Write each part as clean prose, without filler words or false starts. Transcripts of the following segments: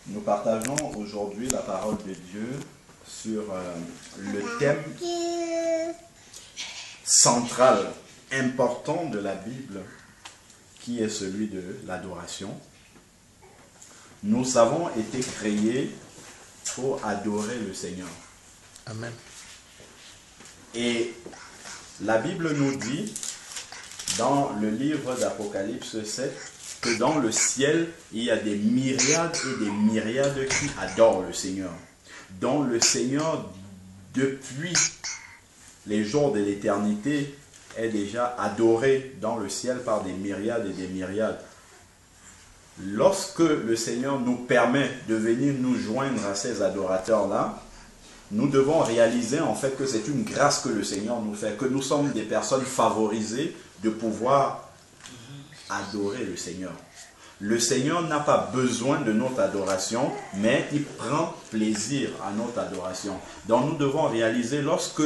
Nous partageons aujourd'hui la parole de Dieu sur le thème central, important de la Bible, qui est celui de l'adoration. Nous avons été créés pour adorer le Seigneur. Amen. Et la Bible nous dit, dans le livre d'Apocalypse 7, que dans le ciel, il y a des myriades et des myriades qui adorent le Seigneur. Dont le Seigneur, depuis les jours de l'éternité, est déjà adoré dans le ciel par des myriades et des myriades. Lorsque le Seigneur nous permet de venir nous joindre à ces adorateurs-là, nous devons réaliser en fait que c'est une grâce que le Seigneur nous fait, que nous sommes des personnes favorisées de pouvoir adorer le Seigneur. Le Seigneur n'a pas besoin de notre adoration, mais il prend plaisir à notre adoration. Donc nous devons réaliser lorsque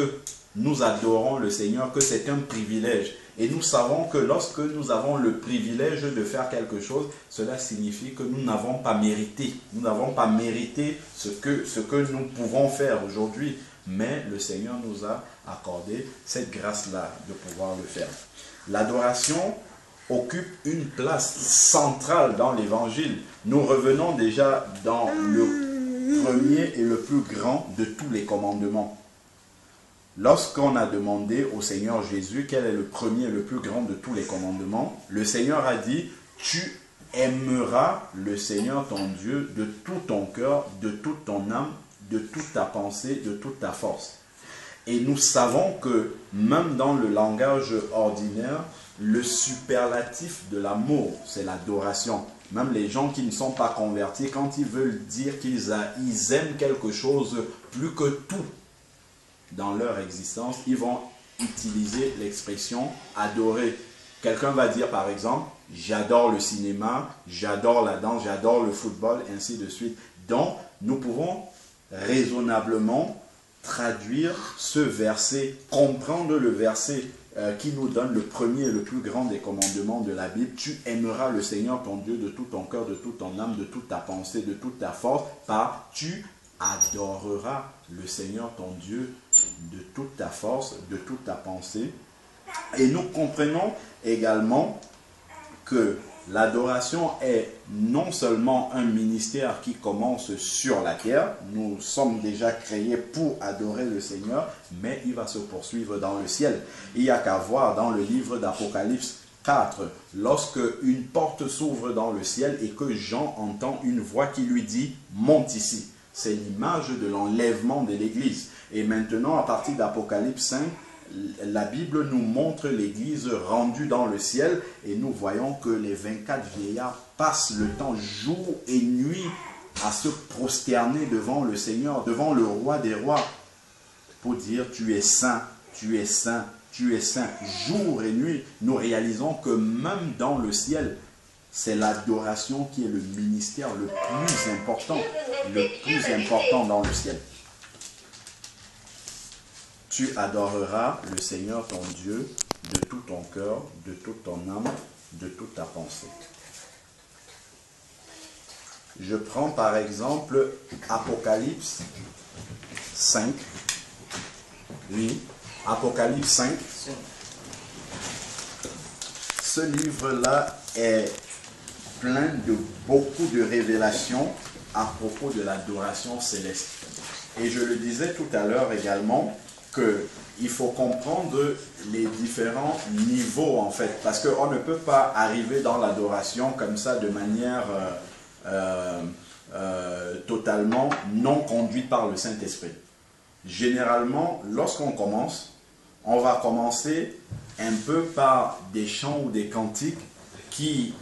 nous adorons le Seigneur que c'est un privilège. Et nous savons que lorsque nous avons le privilège de faire quelque chose, cela signifie que nous n'avons pas mérité. Nous n'avons pas mérité ce que nous pouvons faire aujourd'hui. Mais le Seigneur nous a accordé cette grâce-là de pouvoir le faire. L'adoration occupe une place centrale dans l'Évangile. Nous revenons déjà dans le premier et le plus grand de tous les commandements. Lorsqu'on a demandé au Seigneur Jésus quel est le premier et le plus grand de tous les commandements, le Seigneur a dit « Tu aimeras le Seigneur ton Dieu de tout ton cœur, de toute ton âme, de toute ta pensée, de toute ta force. » Et nous savons que même dans le langage ordinaire, le superlatif de l'amour, c'est l'adoration. Même les gens qui ne sont pas convertis, quand ils veulent dire qu'ils aiment quelque chose plus que tout dans leur existence, ils vont utiliser l'expression adorer. Quelqu'un va dire par exemple, j'adore le cinéma, j'adore la danse, j'adore le football, ainsi de suite. Donc, nous pouvons raisonnablement traduire ce verset, comprendre le verset qui nous donne le premier et le plus grand des commandements de la Bible. Tu aimeras le Seigneur ton Dieu de tout ton cœur, de toute ton âme, de toute ta pensée, de toute ta force, par tu adoreras le Seigneur ton Dieu de toute ta force, de toute ta pensée. Et nous comprenons également que l'adoration est non seulement un ministère qui commence sur la terre, nous sommes déjà créés pour adorer le Seigneur, mais il va se poursuivre dans le ciel. Il n'y a qu'à voir dans le livre d'Apocalypse 4, lorsque une porte s'ouvre dans le ciel et que Jean entend une voix qui lui dit « Monte ici ». C'est l'image de l'enlèvement de l'Église. Et maintenant, à partir d'Apocalypse 5, la Bible nous montre l'Église rendue dans le ciel et nous voyons que les 24 vieillards passent le temps jour et nuit à se prosterner devant le Seigneur, devant le roi des rois, pour dire tu es saint, tu es saint, tu es saint. Jour et nuit, nous réalisons que même dans le ciel, c'est l'adoration qui est le ministère le plus important dans le ciel. Tu adoreras le Seigneur ton Dieu de tout ton cœur, de toute ton âme, de toute ta pensée. Je prends par exemple Apocalypse 5. Oui, Apocalypse 5. Ce livre-là est plein de beaucoup de révélations à propos de l'adoration céleste. Et je le disais tout à l'heure également, qu'il faut comprendre les différents niveaux en fait, parce qu'on ne peut pas arriver dans l'adoration comme ça de manière totalement non conduite par le Saint-Esprit. Généralement, lorsqu'on commence, on va commencer un peu par des chants ou des cantiques qui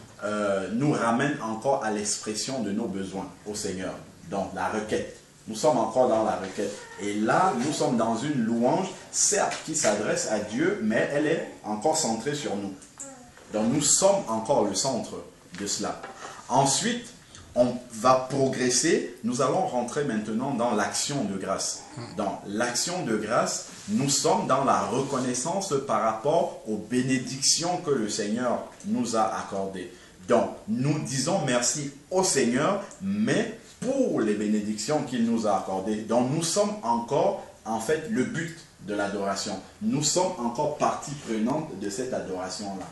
nous ramènent encore à l'expression de nos besoins au Seigneur, donc la requête. Nous sommes encore dans la requête. Et là, nous sommes dans une louange, certes, qui s'adresse à Dieu, mais elle est encore centrée sur nous. Donc, nous sommes encore le centre de cela. Ensuite, on va progresser. Nous allons rentrer maintenant dans l'action de grâce. Dans l'action de grâce, nous sommes dans la reconnaissance par rapport aux bénédictions que le Seigneur nous a accordées. Donc, nous disons merci au Seigneur, mais pour les bénédictions qu'il nous a accordées. Donc nous sommes encore, en fait, le but de l'adoration. Nous sommes encore partie prenante de cette adoration-là.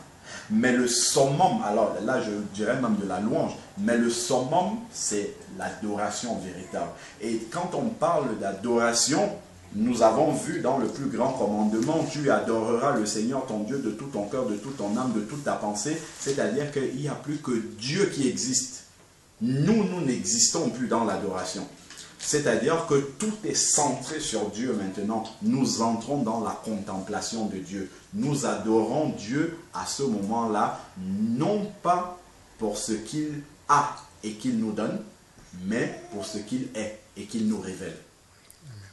Mais le summum, alors là je dirais même de la louange, mais le summum c'est l'adoration véritable. Et quand on parle d'adoration, nous avons vu dans le plus grand commandement, tu adoreras le Seigneur ton Dieu de tout ton cœur, de toute ton âme, de toute ta pensée, c'est-à-dire qu'il n'y a plus que Dieu qui existe. Nous n'existons plus dans l'adoration. C'est-à-dire que tout est centré sur Dieu maintenant. Nous entrons dans la contemplation de Dieu. Nous adorons Dieu à ce moment-là, non pas pour ce qu'il a et qu'il nous donne, mais pour ce qu'il est et qu'il nous révèle.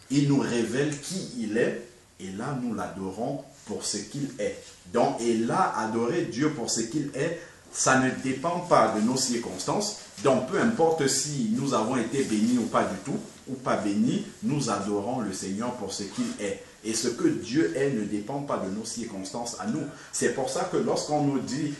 Il nous révèle qui il est, et là nous l'adorons pour ce qu'il est. Donc, et là, adorer Dieu pour ce qu'il est, ça ne dépend pas de nos circonstances. Donc, peu importe si nous avons été bénis ou pas du tout, ou pas bénis, nous adorons le Seigneur pour ce qu'il est. Et ce que Dieu est ne dépend pas de nos circonstances à nous. C'est pour ça que lorsqu'on nous dit,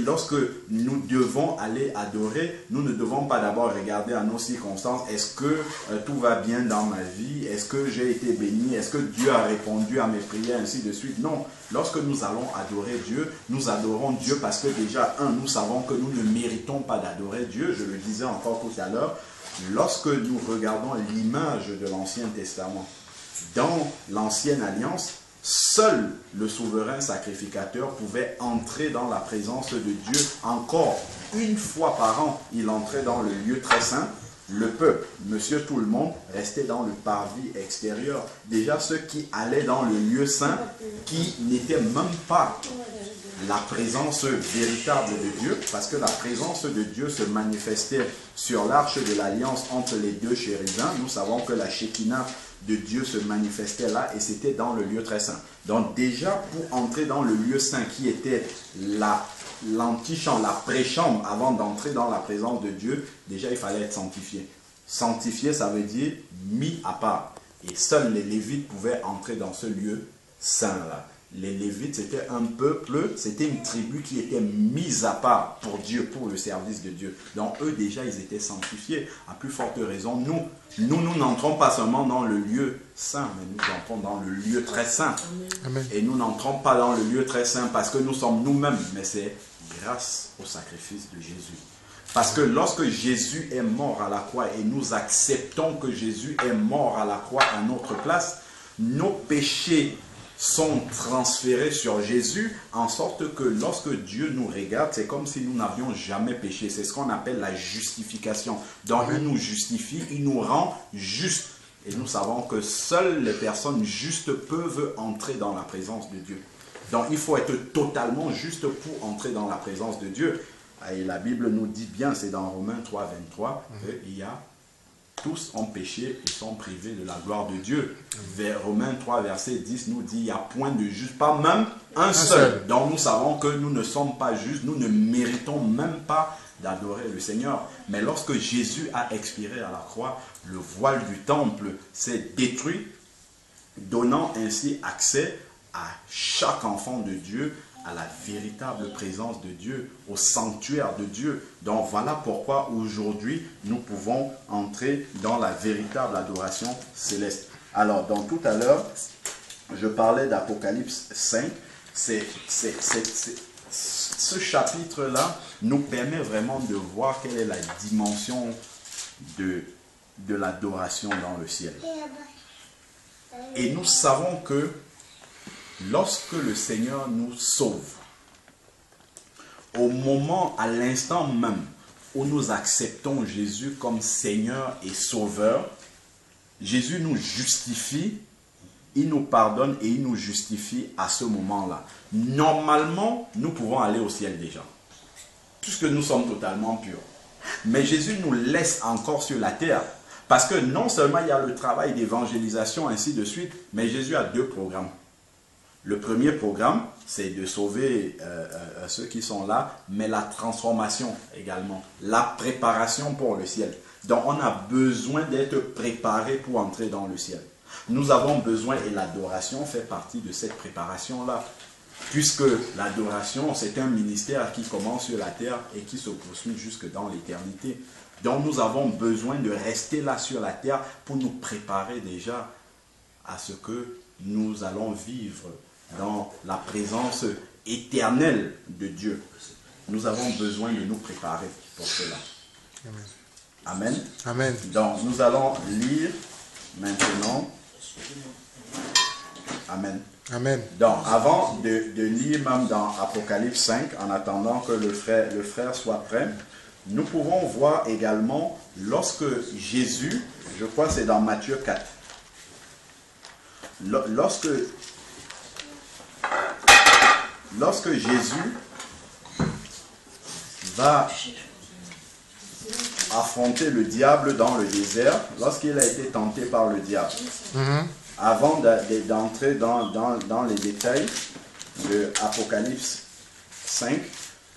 lorsque nous devons aller adorer, nous ne devons pas d'abord regarder à nos circonstances. Est-ce que tout va bien dans ma vie? Est-ce que j'ai été béni? Est-ce que Dieu a répondu à mes prières? Ainsi de suite. Non. Lorsque nous allons adorer Dieu, nous adorons Dieu parce que déjà, nous savons que nous ne méritons pas d'adorer Dieu. Je le disais encore tout à l'heure. Lorsque nous regardons l'image de l'Ancien Testament, dans l'Ancienne Alliance, seul le souverain sacrificateur pouvait entrer dans la présence de Dieu. Encore une fois par an, il entrait dans le lieu très saint. Le peuple, monsieur tout le monde, restait dans le parvis extérieur. Déjà ceux qui allaient dans le lieu saint, qui n'étaient même pas la présence véritable de Dieu, parce que la présence de Dieu se manifestait sur l'arche de l'alliance entre les deux chérubins. Nous savons que la Shekinah de Dieu se manifestait là, et c'était dans le lieu très saint. Donc déjà, pour entrer dans le lieu saint qui était l'antichambre, la pré-chambre, avant d'entrer dans la présence de Dieu, déjà il fallait être sanctifié. Sanctifié, ça veut dire mis à part. Et seuls les Lévites pouvaient entrer dans ce lieu saint-là. Les Lévites, c'était un peuple, c'était une tribu qui était mise à part pour Dieu, pour le service de Dieu. Donc eux déjà, ils étaient sanctifiés. À plus forte raison, nous n'entrons pas seulement dans le lieu saint, mais nous entrons dans le lieu très saint. Amen. Et nous n'entrons pas dans le lieu très saint parce que nous sommes nous-mêmes, mais c'est grâce au sacrifice de Jésus. Parce que lorsque Jésus est mort à la croix et nous acceptons que Jésus est mort à la croix à notre place, nos péchés sont transférés sur Jésus, en sorte que lorsque Dieu nous regarde, c'est comme si nous n'avions jamais péché. C'est ce qu'on appelle la justification. Donc il nous justifie, il nous rend justes. Et nous savons que seules les personnes justes peuvent entrer dans la présence de Dieu. Donc il faut être totalement juste pour entrer dans la présence de Dieu. Et la Bible nous dit bien, c'est dans Romains 3, 23, qu'il y a tous ont péché et sont privés de la gloire de Dieu. Vers Romains 3, verset 10 nous dit, il n'y a point de juste, pas même un seul. Donc nous savons que nous ne sommes pas justes, nous ne méritons même pas d'adorer le Seigneur. Mais lorsque Jésus a expiré à la croix, le voile du temple s'est détruit, donnant ainsi accès à chaque enfant de Dieu, à la véritable présence de Dieu, au sanctuaire de Dieu. Donc voilà pourquoi aujourd'hui nous pouvons entrer dans la véritable adoration céleste. Alors donc tout à l'heure, je parlais d'Apocalypse 5. Ce chapitre-là nous permet vraiment de voir quelle est la dimension de l'adoration dans le ciel. Et nous savons que lorsque le Seigneur nous sauve, au moment, à l'instant même où nous acceptons Jésus comme Seigneur et Sauveur, Jésus nous justifie, il nous pardonne et il nous justifie à ce moment-là. Normalement, nous pouvons aller au ciel déjà, puisque nous sommes totalement purs. Mais Jésus nous laisse encore sur la terre, parce que non seulement il y a le travail d'évangélisation, ainsi de suite, mais Jésus a deux programmes. Le premier programme, c'est de sauver ceux qui sont là, mais la transformation également, la préparation pour le ciel. Donc on a besoin d'être préparé pour entrer dans le ciel. Nous avons besoin, et l'adoration fait partie de cette préparation-là. Puisque l'adoration, c'est un ministère qui commence sur la terre et qui se poursuit jusque dans l'éternité. Donc nous avons besoin de rester là sur la terre pour nous préparer déjà à ce que nous allons vivre dans la présence éternelle de Dieu. Nous avons besoin de nous préparer pour cela. Amen. Amen. Donc nous allons lire maintenant. Amen. Amen. Donc, avant de lire même dans Apocalypse 5, en attendant que le frère soit prêt, nous pouvons voir également lorsque Jésus, je crois que c'est dans Matthieu 4, lorsque Jésus va affronter le diable dans le désert, lorsqu'il a été tenté par le diable. Avant d'entrer dans les détails de Apocalypse 5,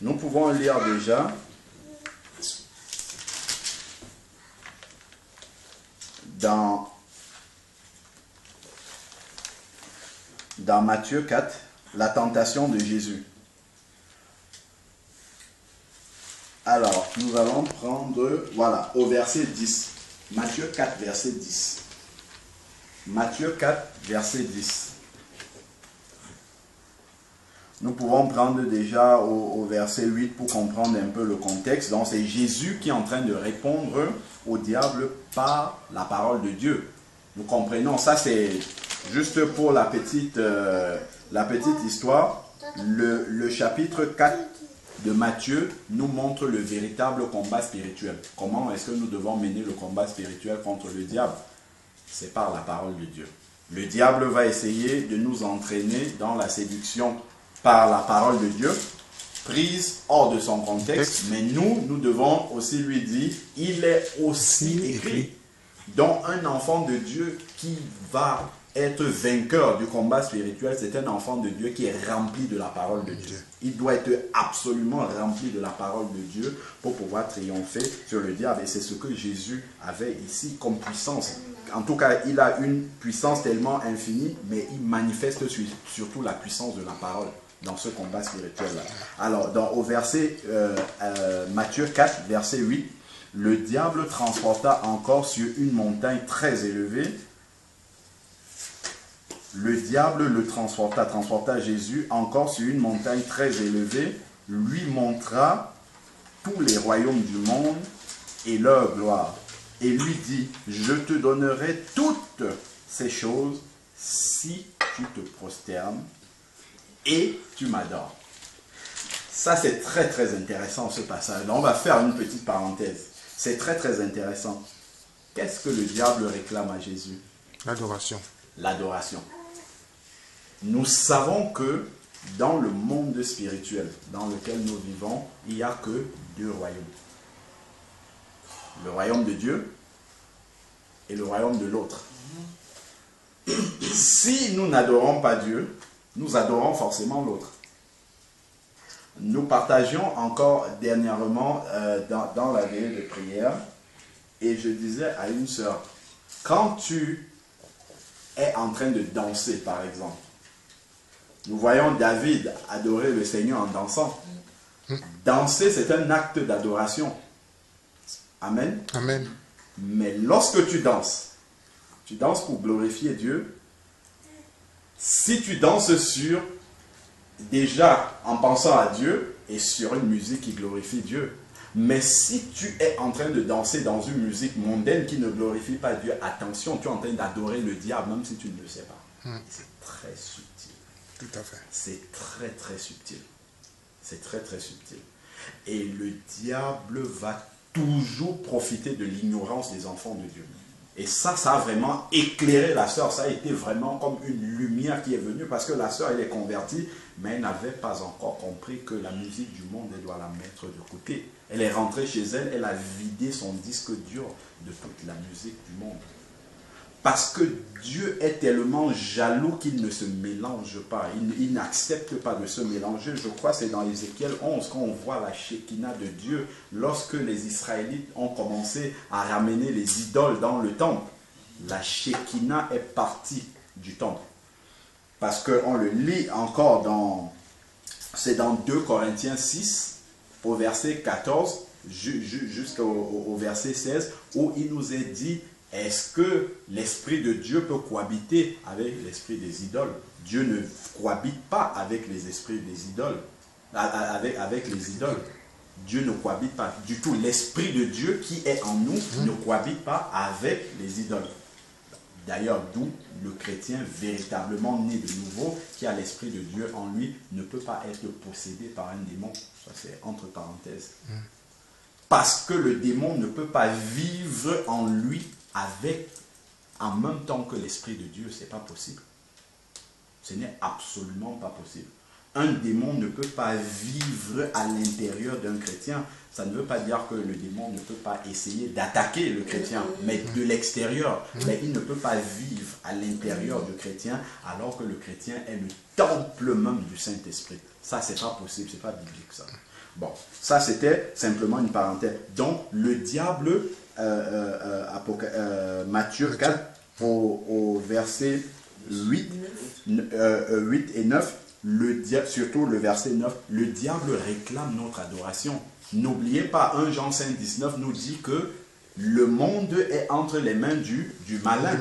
nous pouvons lire déjà dans Matthieu 4, la tentation de Jésus. Alors, nous allons prendre, voilà, au verset 10. Matthieu 4, verset 10. Matthieu 4, verset 10. Nous pouvons prendre déjà au verset 8 pour comprendre un peu le contexte. Donc c'est Jésus qui est en train de répondre au diable par la parole de Dieu. Nous comprenons, ça c'est juste pour la petite histoire. Le chapitre 4 de Matthieu nous montre le véritable combat spirituel. Comment est-ce que nous devons mener le combat spirituel contre le diable? C'est par la parole de Dieu. Le diable va essayer de nous entraîner dans la séduction par la parole de Dieu, prise hors de son contexte, mais nous devons aussi lui dire, il est aussi écrit. Donc un enfant de Dieu qui va être vainqueur du combat spirituel, c'est un enfant de Dieu qui est rempli de la parole de Dieu. Il doit être absolument rempli de la parole de Dieu pour pouvoir triompher sur le diable. Et c'est ce que Jésus avait ici comme puissance. En tout cas, il a une puissance tellement infinie, mais il manifeste surtout la puissance de la parole dans ce combat spirituel-là. Alors, au verset Matthieu 4, verset 8, le diable transporta encore sur une montagne très élevée. Le diable le transporta Jésus encore sur une montagne très élevée, lui montra tous les royaumes du monde et leur gloire. Et lui dit, je te donnerai toutes ces choses si tu te prosternes et tu m'adores. Ça c'est très très intéressant ce passage. Donc, on va faire une petite parenthèse. C'est très très intéressant. Qu'est-ce que le diable réclame à Jésus? L'adoration. L'adoration. Nous savons que dans le monde spirituel dans lequel nous vivons, il n'y a que deux royaumes. Le royaume de Dieu et le royaume de l'autre. Si nous n'adorons pas Dieu, nous adorons forcément l'autre. Nous partagions encore dernièrement dans la veillée de prière, et je disais à une sœur, quand tu es en train de danser par exemple, nous voyons David adorer le Seigneur en dansant. Danser, c'est un acte d'adoration. Amen. Amen. Mais lorsque tu danses pour glorifier Dieu. Si tu danses déjà en pensant à Dieu et sur une musique qui glorifie Dieu. Mais si tu es en train de danser dans une musique mondaine qui ne glorifie pas Dieu, attention, tu es en train d'adorer le diable, même si tu ne le sais pas. C'est très subtil. Tout à fait. C'est très très subtil. C'est très très subtil. Et le diable va toujours profiter de l'ignorance des enfants de Dieu. Et ça a vraiment éclairé la sœur. Ça a été vraiment comme une lumière qui est venue parce que la sœur, elle est convertie, mais elle n'avait pas encore compris que la musique du monde, elle doit la mettre de côté. Elle est rentrée chez elle, elle a vidé son disque dur de toute la musique du monde. Parce que Dieu est tellement jaloux qu'il ne se mélange pas. Il n'accepte pas de se mélanger. Je crois que c'est dans Ézéchiel 11 qu'on voit la Shekinah de Dieu lorsque les Israélites ont commencé à ramener les idoles dans le temple. La Shekinah est partie du temple. parce qu'on le lit encore dans, c'est dans 2 Corinthiens 6, au verset 14, jusqu'au verset 16, où il nous est dit, est-ce que l'Esprit de Dieu peut cohabiter avec l'esprit des idoles? Dieu ne cohabite pas avec les esprits des idoles, avec les idoles. Dieu ne cohabite pas du tout. L'Esprit de Dieu qui est en nous ne cohabite pas avec les idoles. D'ailleurs, d'où le chrétien véritablement né de nouveau, qui a l'Esprit de Dieu en lui, ne peut pas être possédé par un démon. Ça, c'est entre parenthèses. Parce que le démon ne peut pas vivre en lui en même temps que l'Esprit de Dieu. Ce n'est pas possible. Ce n'est absolument pas possible. Un démon ne peut pas vivre à l'intérieur d'un chrétien. Ça ne veut pas dire que le démon ne peut pas essayer d'attaquer le chrétien, mais de l'extérieur. Mais il ne peut pas vivre à l'intérieur du chrétien, alors que le chrétien est le temple même du Saint-Esprit. Ça, c'est pas possible, c'est pas biblique, ça. Bon, ça, c'était simplement une parenthèse. Donc, le diable, Matthieu 4, au verset 8 et 9, surtout le verset 9, le diable réclame notre adoration. N'oubliez pas, 1 Jean 5, 19 nous dit que le monde est entre les mains du malin.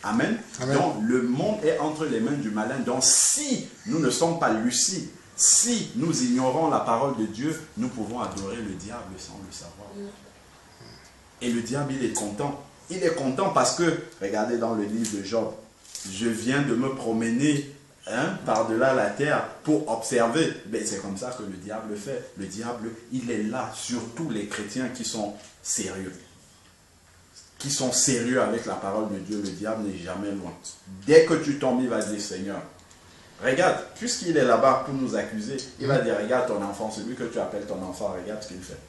Amen. Amen. Donc, le monde est entre les mains du malin. Donc, si nous ne sommes pas lucides, si nous ignorons la parole de Dieu, nous pouvons adorer le diable sans le savoir. Et le diable, il est content. Il est content parce que, regardez dans le livre de Job, je viens de me promener par-delà la terre pour observer. C'est comme ça que le diable fait. Le diable, il est là, surtout les chrétiens qui sont sérieux. Qui sont sérieux avec la parole de Dieu. Le diable n'est jamais loin. Dès que tu tombes, il va dire, Seigneur, regarde, puisqu'il est là-bas pour nous accuser, il va dire, regarde ton enfant, celui que tu appelles ton enfant, regarde ce qu'il fait.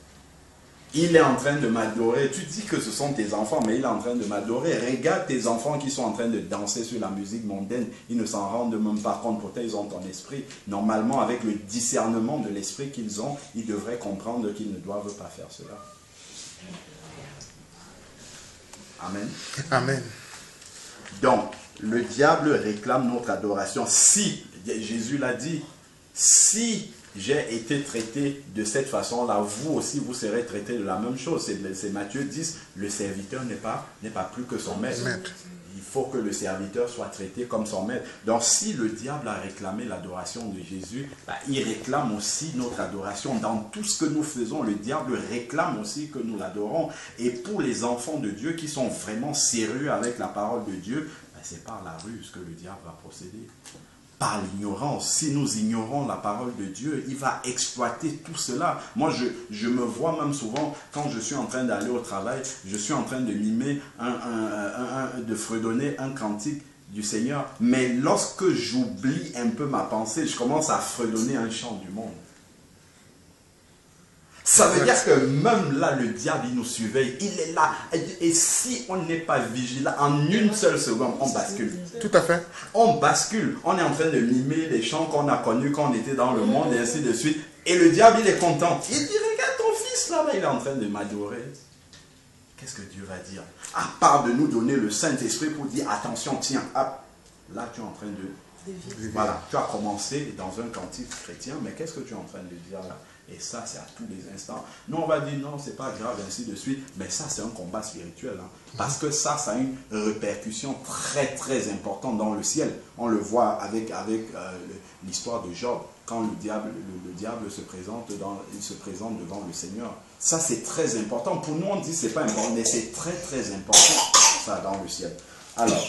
Il est en train de m'adorer. Tu dis que ce sont tes enfants, mais il est en train de m'adorer. Regarde tes enfants qui sont en train de danser sur la musique mondaine. Ils ne s'en rendent même pas compte. Pourtant, ils ont ton esprit. Normalement, avec le discernement de l'esprit qu'ils ont, ils devraient comprendre qu'ils ne doivent pas faire cela. Amen. Amen. Donc, le diable réclame notre adoration. Si, Jésus l'a dit, si j'ai été traité de cette façon-là, vous aussi, vous serez traité de la même chose. C'est Matthieu 10, le serviteur n'est pas plus que son maître. Il faut que le serviteur soit traité comme son maître. Donc, si le diable a réclamé l'adoration de Jésus, il réclame aussi notre adoration. Dans tout ce que nous faisons, le diable réclame aussi que nous l'adorons. Et pour les enfants de Dieu qui sont vraiment sérieux avec la parole de Dieu, c'est par la ruse que le diable va procéder. Par l'ignorance. Si nous ignorons la parole de Dieu, il va exploiter tout cela. Moi, je me vois même souvent, quand je suis en train d'aller au travail, je suis en train de mimer, de fredonner un cantique du Seigneur. Mais lorsque j'oublie un peu ma pensée, je commence à fredonner un chant du monde. Ça veut dire que même là, le diable, il nous surveille. Il est là. Et si on n'est pas vigilant, en une seule seconde, on bascule. Tout à fait. On bascule. On est en train de mimer les chants qu'on a connus quand on était dans le monde et ainsi de suite. Et le diable, il est content. Il dit, regarde ton fils là-bas, il est en train de m'adorer. Qu'est-ce que Dieu va dire? À part de nous donner le Saint-Esprit pour dire, attention, tiens, hop. Là, tu es en train de... Voilà, tu as commencé dans un cantique chrétien, mais qu'est-ce que tu es en train de dire là? Et ça, c'est à tous les instants. Nous, on va dire non, c'est pas grave, ainsi de suite. Mais ça, c'est un combat spirituel. Parce que ça a une répercussion très, très importante dans le ciel. On le voit avec l'histoire de Job. Quand le diable se présente devant le Seigneur. Ça, c'est très important. Pour nous, on dit c'est pas important, mais c'est très, très important, ça, dans le ciel. Alors...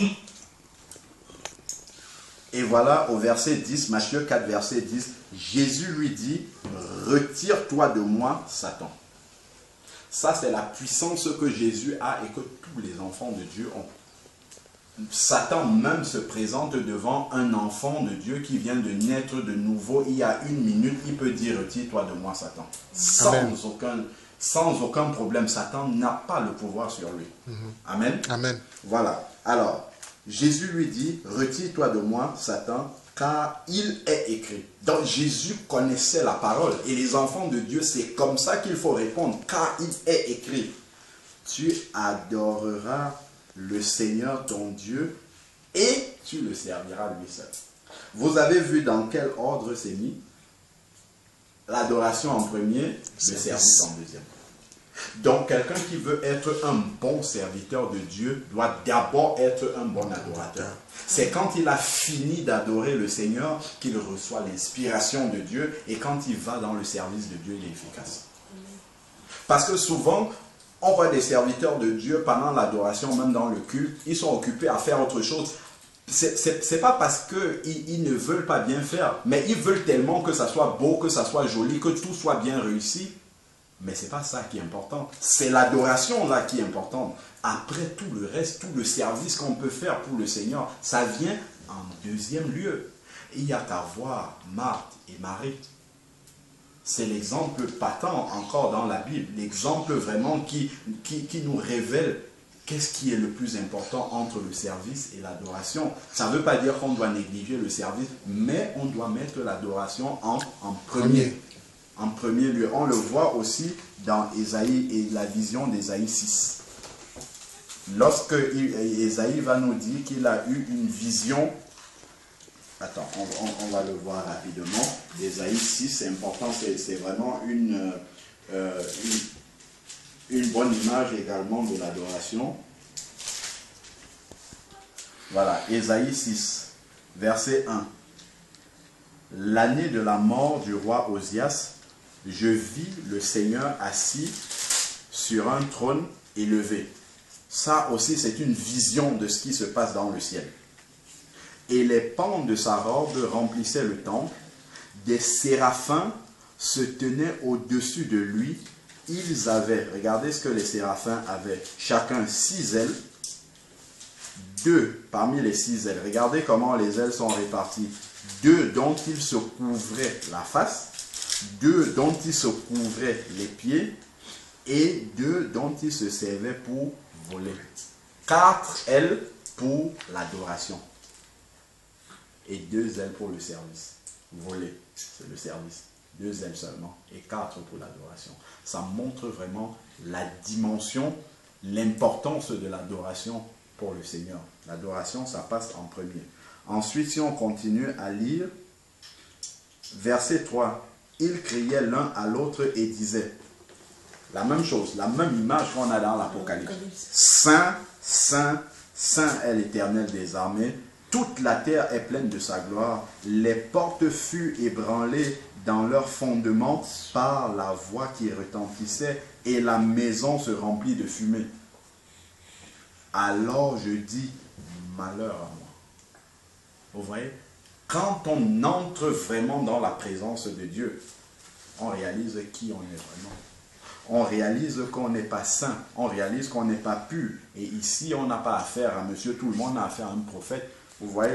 Et voilà, au verset 10, Matthieu 4, verset 10, Jésus lui dit, retire-toi de moi, Satan. Ça, c'est la puissance que Jésus a et que tous les enfants de Dieu ont. Satan même se présente devant un enfant de Dieu qui vient de naître de nouveau. Il y a une minute, il peut dire, retire-toi de moi, Satan. Sans aucun problème. Satan n'a pas le pouvoir sur lui. Amen. Amen. Voilà. Alors, Jésus lui dit, retire-toi de moi, Satan, car il est écrit. Donc Jésus connaissait la parole. Et les enfants de Dieu, c'est comme ça qu'il faut répondre, car il est écrit. Tu adoreras le Seigneur ton Dieu et tu le serviras lui seul. Vous avez vu dans quel ordre c'est mis? L'adoration en premier, le service en deuxième. Donc, quelqu'un qui veut être un bon serviteur de Dieu doit d'abord être un bon adorateur. C'est quand il a fini d'adorer le Seigneur qu'il reçoit l'inspiration de Dieu, et quand il va dans le service de Dieu, il est efficace. Parce que souvent, on voit des serviteurs de Dieu pendant l'adoration, même dans le culte, ils sont occupés à faire autre chose. C'est pas parce qu'ils ne veulent pas bien faire, mais ils veulent tellement que ça soit beau, que ça soit joli, que tout soit bien réussi. Mais ce n'est pas ça qui est important. C'est l'adoration là qui est importante. Après tout le reste, tout le service qu'on peut faire pour le Seigneur, ça vient en deuxième lieu. Il n'y a qu'à voir Marthe et Marie. C'est l'exemple patent encore dans la Bible. L'exemple vraiment qui nous révèle qu'est-ce qui est le plus important entre le service et l'adoration. Ça ne veut pas dire qu'on doit négliger le service, mais on doit mettre l'adoration en premier. En premier lieu. On le voit aussi dans Ésaïe et la vision d'Ésaïe 6. Lorsque Ésaïe va nous dire qu'il a eu une vision, attends, on va le voir rapidement. Ésaïe 6, c'est important, c'est vraiment une bonne image également de l'adoration. Voilà, Ésaïe 6, verset 1. L'année de la mort du roi Osias, je vis le Seigneur assis sur un trône élevé. Ça aussi, c'est une vision de ce qui se passe dans le ciel. Et les pans de sa robe remplissaient le temple. Des séraphins se tenaient au-dessus de lui. Ils avaient, regardez ce que les séraphins avaient, chacun 6 ailes. 2 parmi les 6 ailes, regardez comment les ailes sont réparties. 2 dont ils se couvraient la face. 2 dont ils se couvraient les pieds, et 2 dont ils se servaient pour voler. 4 ailes pour l'adoration, et 2 ailes pour le service. Voler, c'est le service. 2 ailes seulement, et 4 pour l'adoration. Ça montre vraiment la dimension, l'importance de l'adoration pour le Seigneur. L'adoration, ça passe en premier. Ensuite, si on continue à lire, verset 3. Ils criaient l'un à l'autre et disaient la même chose, la même image qu'on a dans l'Apocalypse. Saint, Saint, Saint est l'Éternel des armées. Toute la terre est pleine de sa gloire. Les portes furent ébranlées dans leur fondement par la voix qui retentissait, et la maison se remplit de fumée. Alors je dis, malheur à moi. Vous voyez? Quand on entre vraiment dans la présence de Dieu, on réalise qui on est vraiment. On réalise qu'on n'est pas saint, on réalise qu'on n'est pas pur. Et ici, on n'a pas affaire à monsieur tout le monde, on a affaire à un prophète. Vous voyez,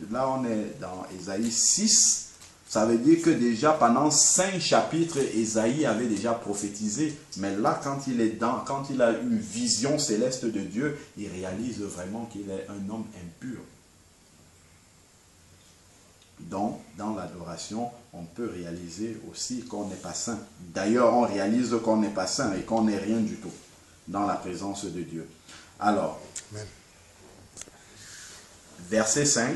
là on est dans Ésaïe 6, ça veut dire que déjà pendant 5 chapitres, Ésaïe avait déjà prophétisé. Mais là, quand il a une vision céleste de Dieu, il réalise vraiment qu'il est un homme impur. Donc, dans l'adoration, on peut réaliser aussi qu'on n'est pas saint. D'ailleurs, on réalise qu'on n'est pas saint et qu'on n'est rien du tout dans la présence de Dieu. Alors, Amen. Verset 5.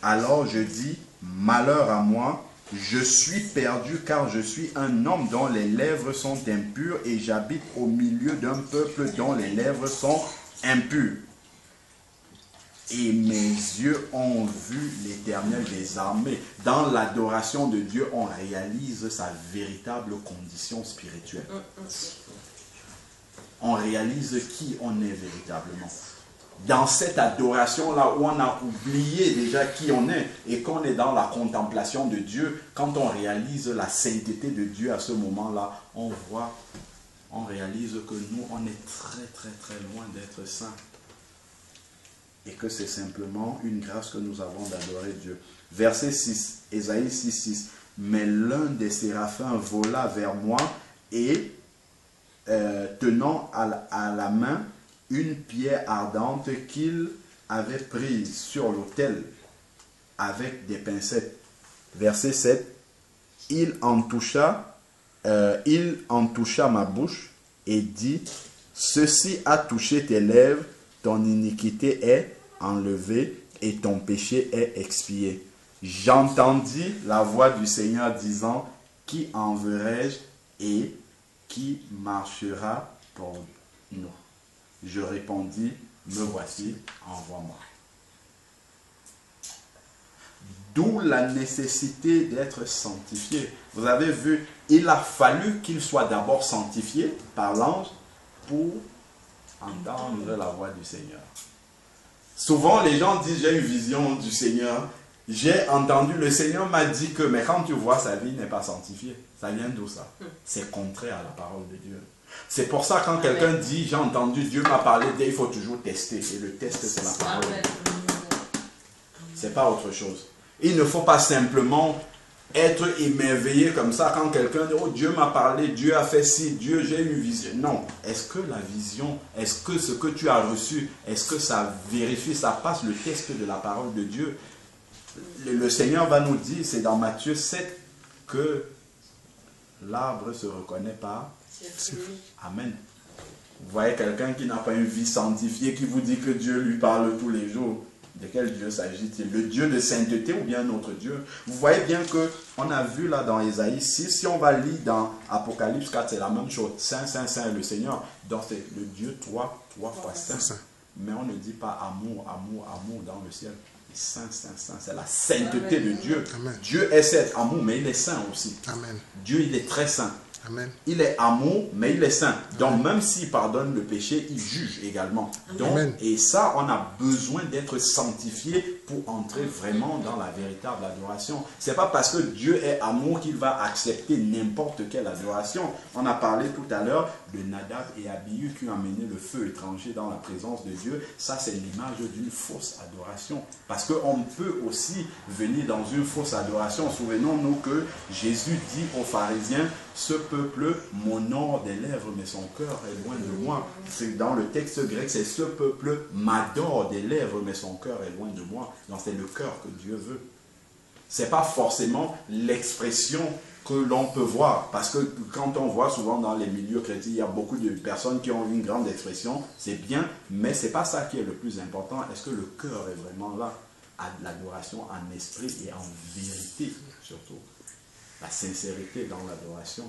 Alors je dis, malheur à moi, je suis perdu car je suis un homme dont les lèvres sont impures et j'habite au milieu d'un peuple dont les lèvres sont impures. Et mes yeux ont vu l'Éternel des armées. Dans l'adoration de Dieu, on réalise sa véritable condition spirituelle. On réalise qui on est véritablement. Dans cette adoration-là où on a oublié déjà qui on est et qu'on est dans la contemplation de Dieu, quand on réalise la sainteté de Dieu à ce moment-là, on réalise que nous, on est très très très loin d'être saints. Et que c'est simplement une grâce que nous avons d'adorer Dieu. Verset 6, Ésaïe 6, 6. Mais l'un des séraphins vola vers moi et tenant à la main une pierre ardente qu'il avait prise sur l'autel avec des pincettes. Verset 7. Il en toucha ma bouche et dit, ceci a touché tes lèvres, ton iniquité est enlevée et ton péché est expié. J'entendis la voix du Seigneur disant, qui enverrai-je et qui marchera pour nous? Je répondis, me voici, envoie-moi. D'où la nécessité d'être sanctifié. Vous avez vu, il a fallu qu'il soit d'abord sanctifié par l'ange pour entendre la voix du Seigneur. Souvent, les gens disent, j'ai une vision du Seigneur. J'ai entendu, le Seigneur m'a dit que, mais quand tu vois, sa vie n'est pas sanctifiée. Ça vient d'où ça? C'est contraire à la parole de Dieu. C'est pour ça quand quelqu'un dit, j'ai entendu, Dieu m'a parlé, il faut toujours tester. Et le test, c'est la parole. C'est pas autre chose. Il ne faut pas simplement être émerveillé comme ça quand quelqu'un dit, oh Dieu m'a parlé, Dieu a fait ci, Dieu, j'ai une vision. Non. Est-ce que la vision, est-ce que ce que tu as reçu, est-ce que ça vérifie, ça passe le test de la parole de Dieu? Le Seigneur va nous dire, c'est dans Matthieu 7, que l'arbre se reconnaît par... Amen. Vous voyez quelqu'un qui n'a pas une vie sanctifiée, qui vous dit que Dieu lui parle tous les jours. De quel Dieu s'agit-il? Le Dieu de sainteté ou bien notre Dieu? Vous voyez bien que on a vu là dans Ésaïe 6, si on va lire dans Apocalypse 4, c'est la même chose. Saint, Saint, Saint est le Seigneur. Donc c'est le Dieu trois fois saint. Mais on ne dit pas amour, amour, amour dans le ciel. Saint, Saint, Saint, c'est la sainteté de Dieu. Amen. Dieu est cet amour, mais il est saint aussi. Amen. Dieu, il est très saint. Amen. Il est amour, mais il est saint. Donc même s'il pardonne le péché, il juge également. Donc, et ça, on a besoin d'être sanctifié pour entrer vraiment dans la véritable adoration. Ce n'est pas parce que Dieu est amour qu'il va accepter n'importe quelle adoration. On a parlé tout à l'heure de Nadab et Abihu qui ont amené le feu étranger dans la présence de Dieu. Ça, c'est l'image d'une fausse adoration. Parce qu'on peut aussi venir dans une fausse adoration. Souvenons-nous que Jésus dit aux pharisiens, ce peuple m'honore des lèvres, mais son cœur est loin de moi. Dans le texte grec, c'est ce peuple m'adore des lèvres, mais son cœur est loin de moi. Donc c'est le cœur que Dieu veut. Ce n'est pas forcément l'expression que l'on peut voir. Parce que quand on voit souvent dans les milieux chrétiens, il y a beaucoup de personnes qui ont une grande expression. C'est bien, mais ce n'est pas ça qui est le plus important. Est-ce que le cœur est vraiment là? À l'adoration en esprit et en vérité, surtout. La sincérité dans l'adoration.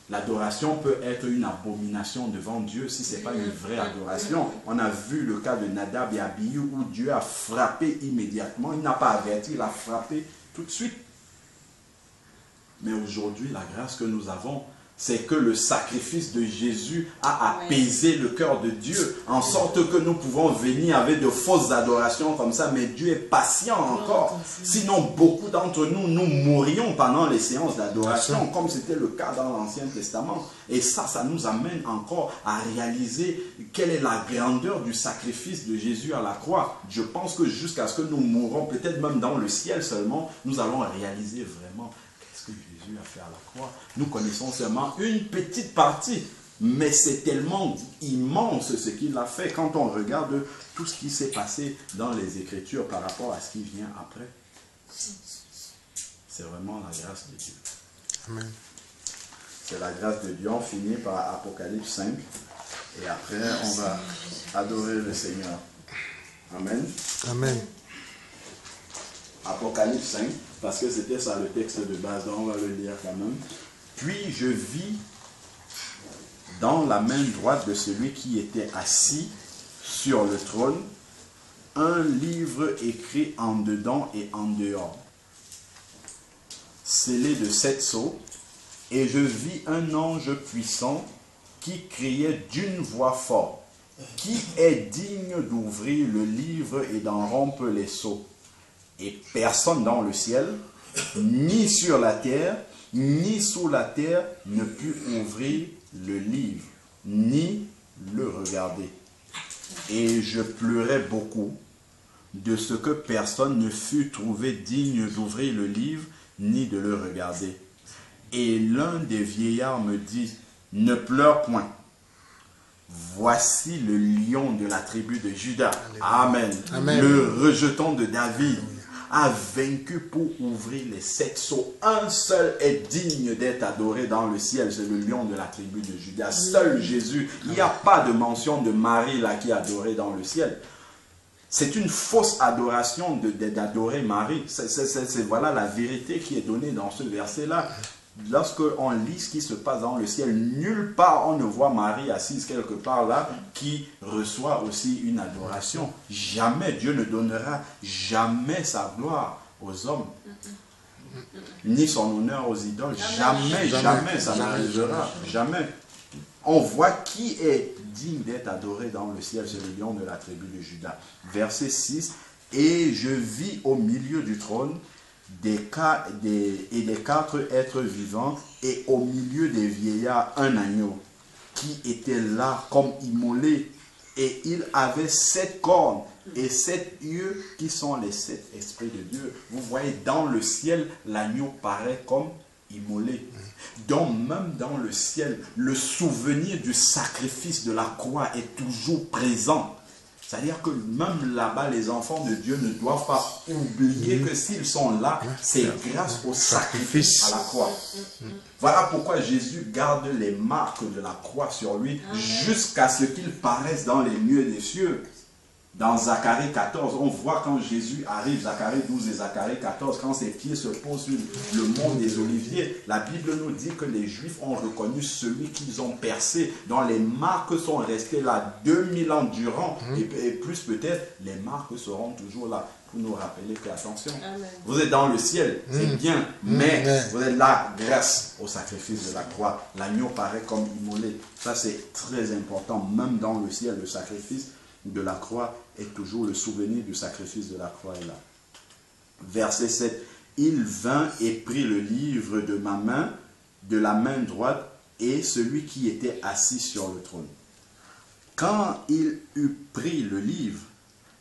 L'adoration peut être une abomination devant Dieu si ce n'est pas une vraie adoration. On a vu le cas de Nadab et Abihu où Dieu a frappé immédiatement. Il n'a pas averti, il a frappé tout de suite. Mais aujourd'hui, la grâce que nous avons, c'est que le sacrifice de Jésus a apaisé le cœur de Dieu, en sorte que nous pouvons venir avec de fausses adorations comme ça, mais Dieu est patient encore. Sinon, beaucoup d'entre nous, nous mourrions pendant les séances d'adoration, comme c'était le cas dans l'Ancien Testament. Et ça nous amène encore à réaliser quelle est la grandeur du sacrifice de Jésus à la croix. Je pense que jusqu'à ce que nous mourrons, peut-être même dans le ciel seulement, nous allons réaliser vraiment que Jésus a fait à la croix. Nous connaissons seulement une petite partie, mais c'est tellement immense ce qu'il a fait quand on regarde tout ce qui s'est passé dans les Écritures par rapport à ce qui vient après. C'est vraiment la grâce de Dieu. Amen. C'est la grâce de Dieu. On finit par Apocalypse 5 et après on va adorer le Seigneur. Amen. Amen. Apocalypse 5, parce que c'était ça le texte de base, donc on va le lire quand même. Puis je vis dans la main droite de celui qui était assis sur le trône un livre écrit en dedans et en dehors, scellé de 7 sceaux, et je vis un ange puissant qui criait d'une voix forte, qui est digne d'ouvrir le livre et d'en rompre les sceaux? Et personne dans le ciel, ni sur la terre, ni sous la terre, ne put ouvrir le livre, ni le regarder. Et je pleurais beaucoup de ce que personne ne fut trouvé digne d'ouvrir le livre, ni de le regarder. Et l'un des vieillards me dit, ne pleure point. Voici le lion de la tribu de Juda. Amen. Amen. Le rejeton de David a vaincu pour ouvrir les 7 sceaux. Un seul est digne d'être adoré dans le ciel, c'est le lion de la tribu de Juda. Seul Jésus. Il n'y a pas de mention de Marie là qui est adorée dans le ciel. C'est une fausse adoration d'adorer Marie. C'est voilà la vérité qui est donnée dans ce verset-là. Lorsque on lit ce qui se passe dans le ciel, nulle part on ne voit Marie assise quelque part là qui reçoit aussi une adoration. Jamais Dieu ne donnera jamais sa gloire aux hommes, ni son honneur aux idoles. Jamais, jamais, ça n'arrivera. Jamais. On voit qui est digne d'être adoré dans le ciel, c'est le lion de la tribu de Juda. Verset 6, « Et je vis au milieu du trône des quatre êtres vivants et au milieu des vieillards un agneau qui était là comme immolé, et il avait 7 cornes et 7 yeux qui sont les 7 esprits de Dieu. » Vous voyez, dans le ciel, l'agneau paraît comme immolé. Donc même dans le ciel, le souvenir du sacrifice de la croix est toujours présent. C'est-à-dire que même là-bas, les enfants de Dieu ne doivent pas oublier que s'ils sont là, c'est grâce au sacrifice à la croix. Voilà pourquoi Jésus garde les marques de la croix sur lui jusqu'à ce qu'il paraisse dans les lieux des cieux. Dans Zacharie 14, on voit quand Jésus arrive, Zacharie 12 et Zacharie 14, quand ses pieds se posent sur le mont des Oliviers, la Bible nous dit que les Juifs ont reconnu celui qu'ils ont percé, dont les marques sont restées là 2000 ans durant, et plus peut-être, les marques seront toujours là pour nous rappeler que, attention, vous êtes dans le ciel, c'est bien, mais vous êtes là grâce au sacrifice de la croix. L'agneau paraît comme immolé. Ça c'est très important, même dans le ciel, le sacrifice de la croix est toujours le souvenir du sacrifice de la croix est là. Verset 7. Il vint et prit le livre de ma main, de la main droite, et celui qui était assis sur le trône. Quand il eut pris le livre,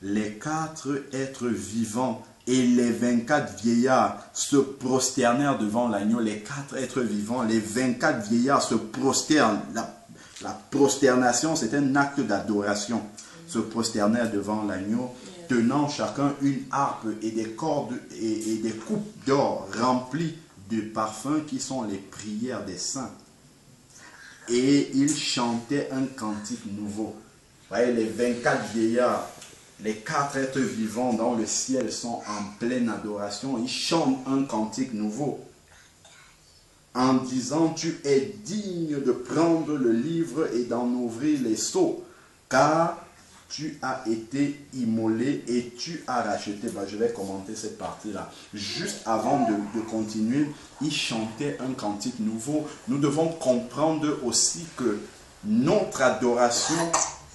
les 4 êtres vivants et les 24 vieillards se prosternèrent devant l'agneau. Les 4 êtres vivants, les 24 vieillards se prosternent. La prosternation, c'est un acte d'adoration. Se prosternèrent devant l'agneau, tenant chacun une harpe et des cordes et des coupes d'or remplies de parfums qui sont les prières des saints. Et ils chantaient un cantique nouveau. Vous voyez, les 24 vieillards, les 4 êtres vivants dans le ciel sont en pleine adoration. Ils chantent un cantique nouveau en disant: tu es digne de prendre le livre et d'en ouvrir les sceaux, car tu as été immolé et tu as racheté. Je vais commenter cette partie-là. Juste avant de continuer, ils chantaient un cantique nouveau. Nous devons comprendre aussi que notre adoration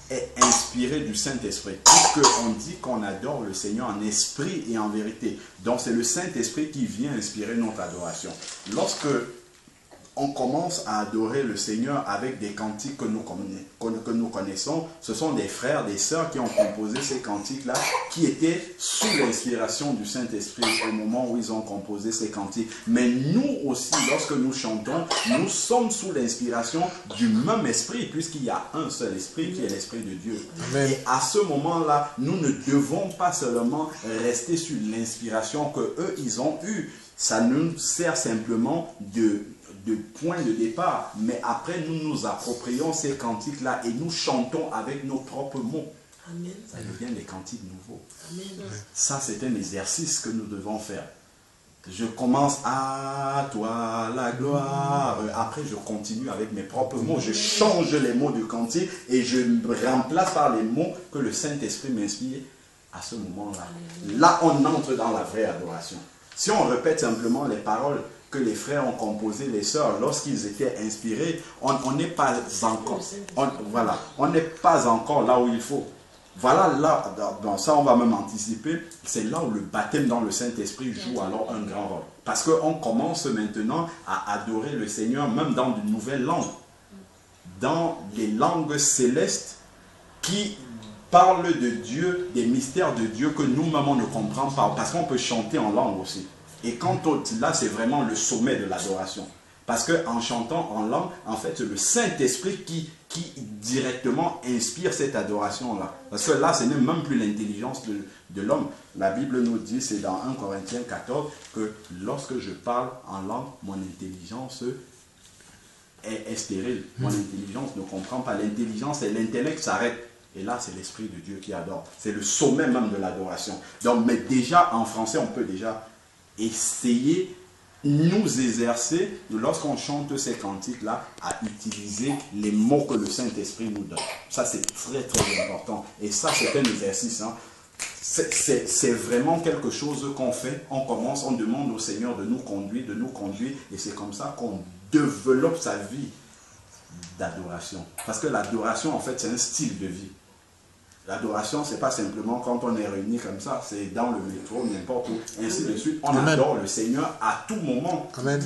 est inspirée du Saint-Esprit. Puisqu'on dit qu'on adore le Seigneur en esprit et en vérité. Donc c'est le Saint-Esprit qui vient inspirer notre adoration. Lorsque on commence à adorer le Seigneur avec des cantiques que nous connaissons. Ce sont des frères, des sœurs qui ont composé ces cantiques-là, qui étaient sous l'inspiration du Saint-Esprit au moment où ils ont composé ces cantiques. Mais nous aussi, lorsque nous chantons, nous sommes sous l'inspiration du même esprit, puisqu'il y a un seul esprit qui est l'Esprit de Dieu. Amen. Et à ce moment-là, nous ne devons pas seulement rester sur l'inspiration qu'eux, ils ont eue. Ça nous sert simplement de point de départ, mais après nous nous approprions ces cantiques-là et nous chantons avec nos propres mots. Amen. Ça devient des cantiques nouveaux. Amen. Ça, c'est un exercice que nous devons faire. Je commence à toi la gloire. Après, je continue avec mes propres mots. Je change les mots du cantique et je remplace par les mots que le Saint-Esprit m'inspire à ce moment-là. Là, on entre dans la vraie adoration. Si on répète simplement les paroles que les frères ont composées, les sœurs, lorsqu'ils étaient inspirés, on n'est pas encore, on n'est pas encore là où il faut. Voilà, là, dans ça on va même anticiper, c'est là où le baptême dans le Saint-Esprit joue alors un grand rôle. Parce qu'on commence maintenant à adorer le Seigneur, même dans de nouvelles langues. Dans les langues célestes qui parlent de Dieu, des mystères de Dieu que nous-mêmes on ne comprend pas. Parce qu'on peut chanter en langue aussi. Et quand là, c'est vraiment le sommet de l'adoration. Parce qu'en chantant en langue, en fait, c'est le Saint-Esprit qui directement inspire cette adoration-là. Parce que là, ce n'est même plus l'intelligence de l'homme. La Bible nous dit, c'est dans 1 Corinthiens 14, que lorsque je parle en langue, mon intelligence est stérile. Mon intelligence ne comprend pas. L'intelligence et l'intellect s'arrêtent. Et là, c'est l'Esprit de Dieu qui adore. C'est le sommet même de l'adoration. Donc, mais déjà, en français, on peut déjà essayer, nous exercer, lorsqu'on chante ces cantiques-là, à utiliser les mots que le Saint-Esprit nous donne. Ça, c'est très, très important. Et ça, c'est un exercice. Hein. C'est vraiment quelque chose qu'on fait. On commence, on demande au Seigneur de nous conduire. Et c'est comme ça qu'on développe sa vie d'adoration. Parce que l'adoration, en fait, c'est un style de vie. L'adoration, ce n'est pas simplement quand on est réunis comme ça, c'est dans le métro, n'importe où, ainsi de suite. On adore le Seigneur à tout moment. Amen.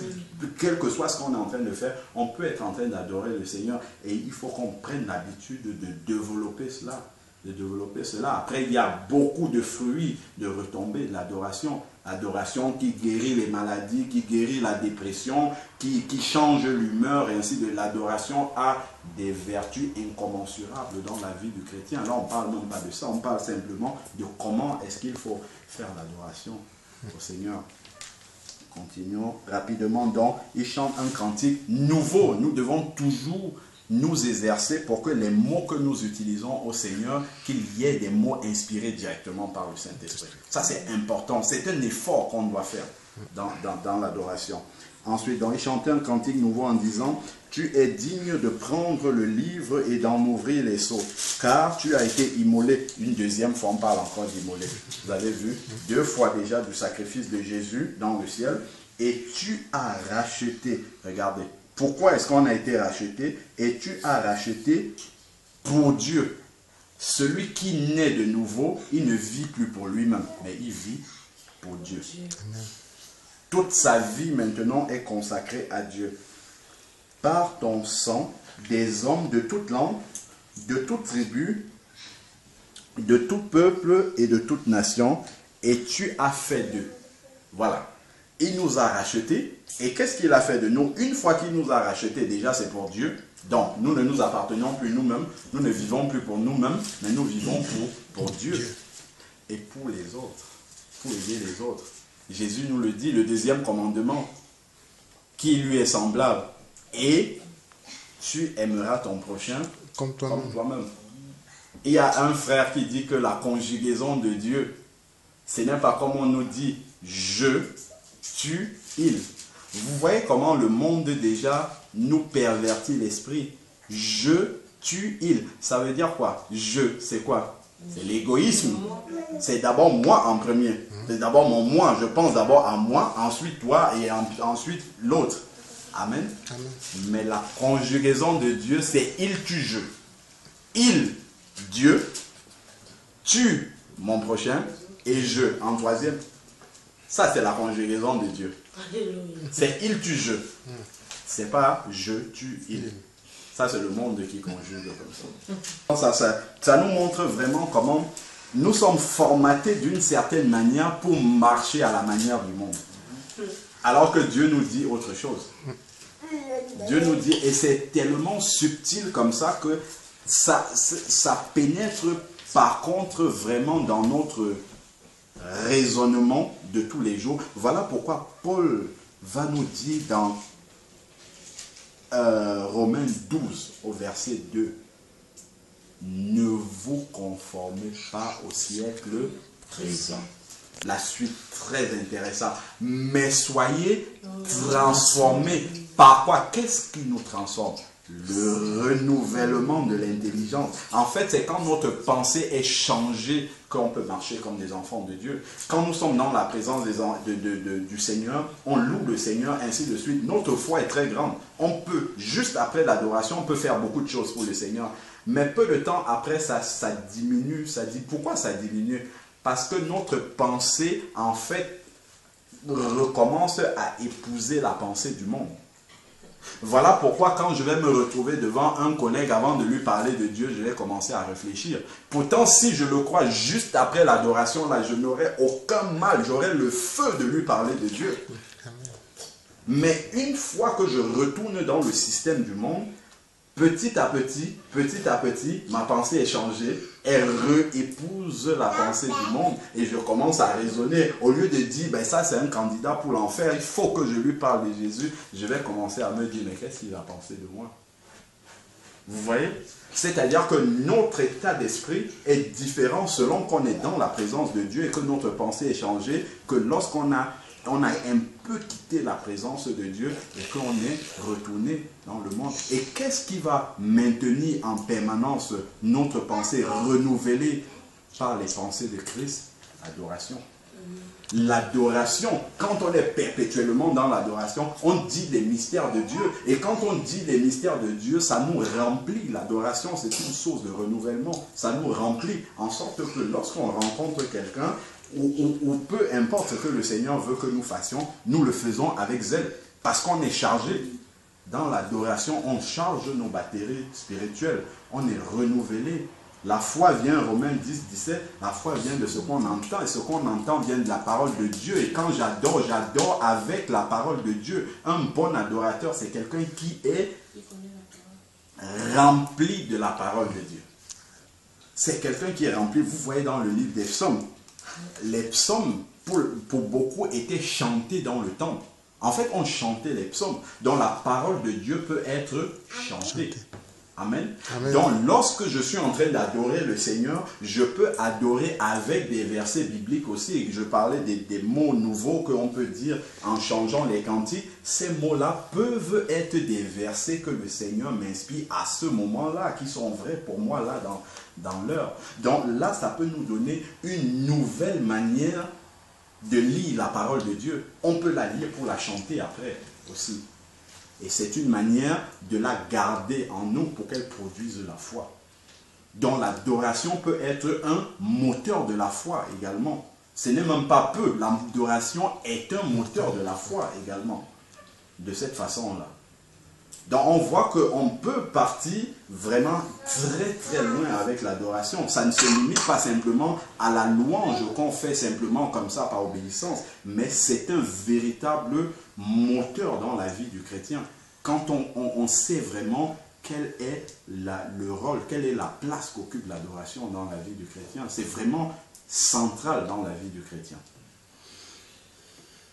Quel que soit ce qu'on est en train de faire, on peut être en train d'adorer le Seigneur. Et il faut qu'on prenne l'habitude de développer cela. Après, il y a beaucoup de fruits de retombées de l'adoration. Adoration qui guérit les maladies, qui guérit la dépression, qui change l'humeur, et ainsi de l'adoration a des vertus incommensurables dans la vie du chrétien. Là, on ne parle même pas de ça, on parle simplement de comment est-ce qu'il faut faire l'adoration au Seigneur. Continuons rapidement. Donc, il chante un cantique nouveau. Nous devons toujours nous exercer pour que les mots que nous utilisons au Seigneur, qu'il y ait des mots inspirés directement par le Saint-Esprit. Ça, c'est important. C'est un effort qu'on doit faire dans l'adoration. Ensuite, donc, il chantait un cantique nouveau en disant « Tu es digne de prendre le livre et d'en ouvrir les sceaux, car tu as été immolé. » Une deuxième fois, on parle encore d'immolé. Vous avez vu 2 fois déjà du sacrifice de Jésus dans le ciel. Et tu as racheté. Regardez. Pourquoi est-ce qu'on a été racheté? Et tu as racheté pour Dieu. Celui qui naît de nouveau, il ne vit plus pour lui-même, mais il vit pour Dieu. Amen. Toute sa vie maintenant est consacrée à Dieu. Par ton sang, des hommes de toute langue, de toute tribu, de tout peuple et de toute nation, et tu as fait d'eux. Voilà. Il nous a rachetés. Et qu'est-ce qu'il a fait de nous? Une fois qu'il nous a rachetés, déjà c'est pour Dieu. Donc, nous ne nous appartenons plus nous-mêmes. Nous ne vivons plus pour nous-mêmes, mais nous vivons pour Dieu. Et pour les autres. Pour aider les autres. Jésus nous le dit, le 2e commandement, qui lui est semblable. Et tu aimeras ton prochain comme toi-même. Il y a un frère qui dit que la conjugaison de Dieu, ce n'est pas comme on nous dit je, tu, il. Vous voyez comment le monde déjà nous pervertit l'esprit. Je, tu, il. Ça veut dire quoi? Je, c'est quoi? C'est l'égoïsme. C'est d'abord moi en premier. C'est d'abord mon moi. Je pense d'abord à moi, ensuite toi et ensuite l'autre. Amen. Amen. Mais la conjugaison de Dieu, c'est il, tu, je. Il, Dieu, tu, mon prochain, et je, en 3e. Ça, c'est la conjugaison de Dieu. C'est il, tu, je. C'est pas je, tu, il. Ça, c'est le monde qui conjugue comme ça. Ça nous montre vraiment comment nous sommes formatés d'une certaine manière pour marcher à la manière du monde. Alors que Dieu nous dit autre chose. Dieu nous dit, et c'est tellement subtil comme ça que ça pénètre par contre vraiment dans notre raisonnement de tous les jours. Voilà pourquoi Paul va nous dire dans Romains 12 au verset 2, ne vous conformez pas au siècle présent. La suite très intéressante. Mais soyez transformés. Par quoi? Qu'est-ce qui nous transforme? Le renouvellement de l'intelligence. En fait, c'est quand notre pensée est changée qu'on peut marcher comme des enfants de Dieu. Quand nous sommes dans la présence du Seigneur, on loue le Seigneur, ainsi de suite. Notre foi est très grande. On peut, juste après l'adoration, on peut faire beaucoup de choses pour le Seigneur. Mais peu de temps après, ça diminue. Ça dit, pourquoi ça diminue? Parce que notre pensée, en fait, recommence à épouser la pensée du monde. Voilà pourquoi quand je vais me retrouver devant un collègue avant de lui parler de Dieu, je vais commencer à réfléchir. Pourtant, si je le crois juste après l'adoration, là, je n'aurai aucun mal, j'aurai le feu de lui parler de Dieu. Mais une fois que je retourne dans le système du monde, petit à petit, ma pensée est changée, elle réépouse la pensée du monde et je commence à raisonner. Au lieu de dire, ben ça c'est un candidat pour l'enfer, il faut que je lui parle de Jésus, je vais commencer à me dire, mais qu'est-ce qu'il va penser de moi? Vous voyez? C'est-à-dire que notre état d'esprit est différent selon qu'on est dans la présence de Dieu et que notre pensée est changée, que lorsqu'on a un peu quitté la présence de Dieu et qu'on est retourné dans le monde. Et qu'est-ce qui va maintenir en permanence notre pensée renouvelée par les pensées de Christ? L'adoration. L'adoration, quand on est perpétuellement dans l'adoration, on dit les mystères de Dieu. Et quand on dit les mystères de Dieu, ça nous remplit. L'adoration, c'est une source de renouvellement. Ça nous remplit en sorte que lorsqu'on rencontre quelqu'un, ou peu importe ce que le Seigneur veut que nous fassions, nous le faisons avec zèle. Parce qu'on est chargé. Dans l'adoration, on charge nos batteries spirituelles. On est renouvelé. La foi vient, Romains 10, 17, la foi vient de ce qu'on entend, et ce qu'on entend vient de la parole de Dieu. Et quand j'adore, j'adore avec la parole de Dieu. Un bon adorateur, c'est quelqu'un qui est rempli de la parole de Dieu. C'est quelqu'un qui est rempli, vous voyez dans le livre des psaumes, les psaumes, pour beaucoup, étaient chantés dans le temple. En fait, on chantait les psaumes, dont la parole de Dieu peut être chantée. Amen. Amen. Donc, lorsque je suis en train d'adorer le Seigneur, je peux adorer avec des versets bibliques aussi. Je parlais des mots nouveaux qu'on peut dire en changeant les cantiques. Ces mots-là peuvent être des versets que le Seigneur m'inspire à ce moment-là, qui sont vrais pour moi là dans l'heure. Donc là, ça peut nous donner une nouvelle manière de lire la parole de Dieu. On peut la lire pour la chanter après aussi. Et c'est une manière de la garder en nous pour qu'elle produise la foi. Donc l'adoration peut être un moteur de la foi également. Ce n'est même pas peu. L'adoration est un moteur de la foi également. De cette façon-là. Donc on voit qu'on peut partir vraiment très très loin avec l'adoration. Ça ne se limite pas simplement à la louange qu'on fait simplement comme ça par obéissance. Mais c'est un véritable moteur dans la vie du chrétien. Quand on sait vraiment quel est le rôle, quelle est la place qu'occupe l'adoration dans la vie du chrétien. C'est vraiment central dans la vie du chrétien.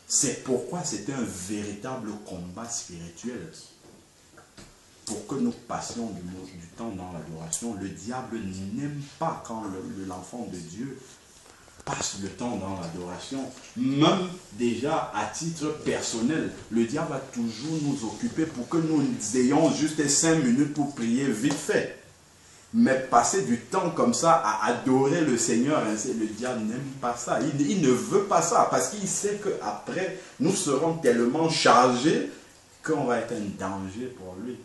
C'est pourquoi c'est un véritable combat spirituel. Pour que nous passions du temps dans l'adoration, le diable n'aime pas quand l'enfant de Dieu passe le temps dans l'adoration. Même déjà à titre personnel, le diable va toujours nous occuper pour que nous ayons juste 5 minutes pour prier vite fait. Mais passer du temps comme ça à adorer le Seigneur, le diable n'aime pas ça. Il ne veut pas ça parce qu'il sait qu'après, nous serons tellement chargés qu'on va être un danger pour lui.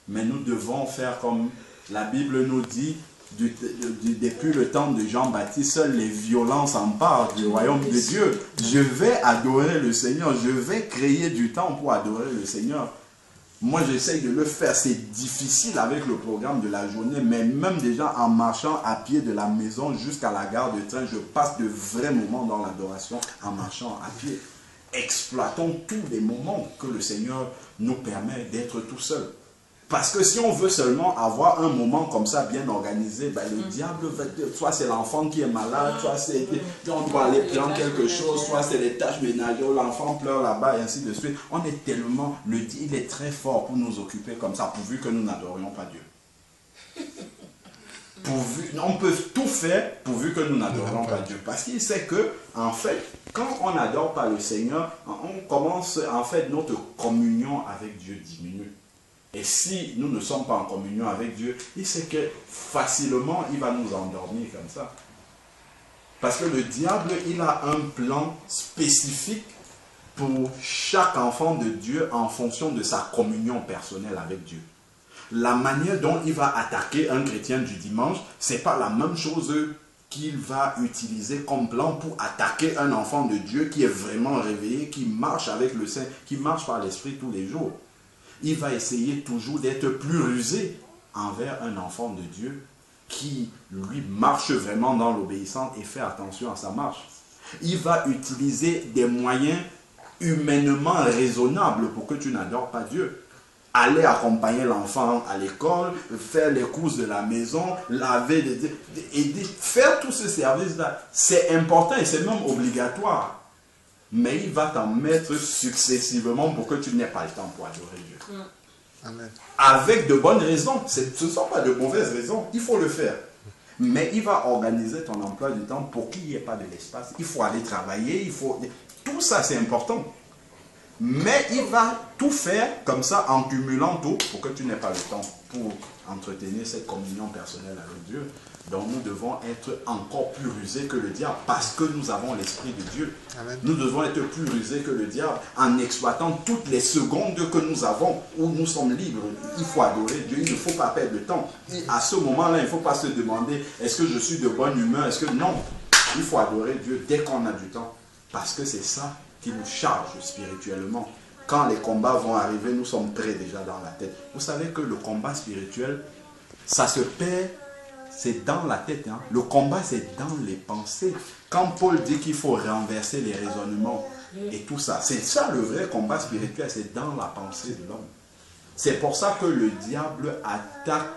Mais nous devons faire comme la Bible nous dit, depuis le temps de Jean-Baptiste, seules les violences s'emparent du royaume de Dieu. Je vais adorer le Seigneur, je vais créer du temps pour adorer le Seigneur. Moi, j'essaye de le faire, c'est difficile avec le programme de la journée, mais même déjà en marchant à pied de la maison jusqu'à la gare de train, je passe de vrais moments dans l'adoration en marchant à pied. Exploitons tous les moments que le Seigneur nous permet d'être tout seul. Parce que si on veut seulement avoir un moment comme ça bien organisé, ben le diable va dire, soit c'est l'enfant qui est malade, soit c'est on doit aller prendre quelque chose, soit c'est les tâches ménagères, l'enfant pleure là-bas et ainsi de suite. On est tellement, il est très fort pour nous occuper comme ça, pourvu que nous n'adorions pas Dieu. On peut tout faire pourvu que nous n'adorions pas Dieu. Parce qu'il sait que, en fait, quand on n'adore pas le Seigneur, on commence, en fait, notre communion avec Dieu diminue. Et si nous ne sommes pas en communion avec Dieu, il sait que facilement, il va nous endormir comme ça. Parce que le diable, il a un plan spécifique pour chaque enfant de Dieu en fonction de sa communion personnelle avec Dieu. La manière dont il va attaquer un chrétien du dimanche, ce n'est pas la même chose qu'il va utiliser comme plan pour attaquer un enfant de Dieu qui est vraiment réveillé, qui marche avec le Saint, qui marche par l'Esprit tous les jours. Il va essayer toujours d'être plus rusé envers un enfant de Dieu qui, lui, marche vraiment dans l'obéissance et fait attention à sa marche. Il va utiliser des moyens humainement raisonnables pour que tu n'adores pas Dieu. Aller accompagner l'enfant à l'école, faire les courses de la maison, laver, aider, faire tous ces services-là, c'est important et c'est même obligatoire. Mais il va t'en mettre successivement pour que tu n'aies pas le temps pour adorer Dieu. Amen. Avec de bonnes raisons. Ce ne sont pas de mauvaises raisons. Il faut le faire. Mais il va organiser ton emploi du temps pour qu'il n'y ait pas de l'espace. Il faut aller travailler. Tout ça, c'est important. Mais il va tout faire comme ça en cumulant tout pour que tu n'aies pas le temps pour entretenir cette communion personnelle avec Dieu. Donc nous devons être encore plus rusés que le diable parce que nous avons l'Esprit de Dieu. Amen. Nous devons être plus rusés que le diable en exploitant toutes les secondes que nous avons où nous sommes libres. Il faut adorer Dieu, il ne faut pas perdre de temps. À ce moment-là, il ne faut pas se demander est-ce que je suis de bonne humeur, est-ce que non. Il faut adorer Dieu dès qu'on a du temps parce que c'est ça qui nous charge spirituellement. Quand les combats vont arriver, nous sommes prêts déjà dans la tête. Vous savez que le combat spirituel, ça se perd, c'est dans la tête. Hein. Le combat, c'est dans les pensées. Quand Paul dit qu'il faut renverser les raisonnements et tout ça, c'est ça le vrai combat spirituel, c'est dans la pensée de l'homme. C'est pour ça que le diable attaque